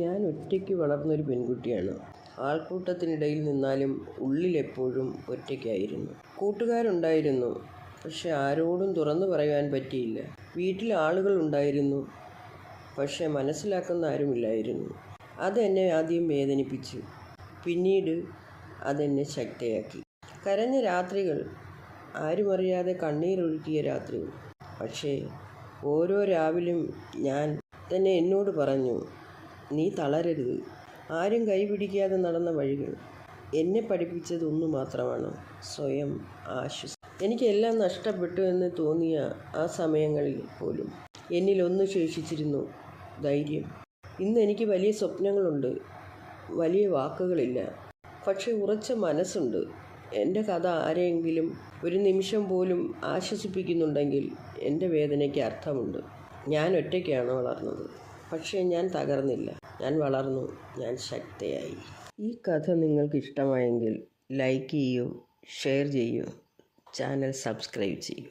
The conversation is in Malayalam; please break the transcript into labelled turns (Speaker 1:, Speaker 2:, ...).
Speaker 1: ഞാൻ ഒറ്റയ്ക്ക് വളർന്നൊരു പെൺകുട്ടിയാണ്. ആൾക്കൂട്ടത്തിനിടയിൽ നിന്നാലും ഉള്ളിലെപ്പോഴും ഒറ്റയ്ക്കായിരുന്നു. കൂട്ടുകാരുണ്ടായിരുന്നു, പക്ഷെ ആരോടും തുറന്നു പറയാൻ പറ്റിയില്ല. വീട്ടിൽ ആളുകളുണ്ടായിരുന്നു, പക്ഷെ മനസ്സിലാക്കുന്ന ആരുമില്ലായിരുന്നു. അതെന്നെ ആദ്യം വേദനിപ്പിച്ചു, പിന്നീട് അതെന്നെ ശക്തയാക്കി. കരഞ്ഞ രാത്രികൾ, ആരുമറിയാതെ കണ്ണീരൊഴുക്കിയ രാത്രികൾ. പക്ഷേ ഓരോ രാവിലും ഞാൻ തന്നെ എന്നോട് പറഞ്ഞു, നീ തളരരുത്. ആരും കൈപിടിക്കാതെ നടന്ന വഴികൾ എന്നെ പഠിപ്പിച്ചത് ഒന്നു മാത്രമാണ്: സ്വയം ആശ്വസിക്കുക. എനിക്കെല്ലാം നഷ്ടപ്പെട്ടു എന്ന് തോന്നിയ ആ സമയങ്ങളിൽ പോലും എന്നിലൊന്ന് ശേഷിച്ചിരുന്നു: ധൈര്യം. ഇന്ന് എനിക്ക് വലിയ സ്വപ്നങ്ങളുണ്ട്, വലിയ വാക്കുകളില്ല, പക്ഷെ ഉറച്ച മനസ്സുണ്ട്. എൻ്റെ കഥ ആരെയെങ്കിലും ഒരു നിമിഷം പോലും ആശ്വസിപ്പിക്കുന്നുണ്ടെങ്കിൽ എൻ്റെ വേദനയ്ക്ക് അർത്ഥമുണ്ട്. ഞാൻ ഒറ്റയ്ക്കാണ് വളർന്നത്, പക്ഷേ ഞാൻ തകർന്നില്ല. ഞാൻ വളർന്നു, ഞാൻ ശക്തയായി. ഈ കഥ നിങ്ങൾക്ക് ഇഷ്ടമായെങ്കിൽ ലൈക്ക് ചെയ്യൂ, ഷെയർ ചെയ്യൂ, ചാനൽ സബ്സ്ക്രൈബ് ചെയ്യൂ.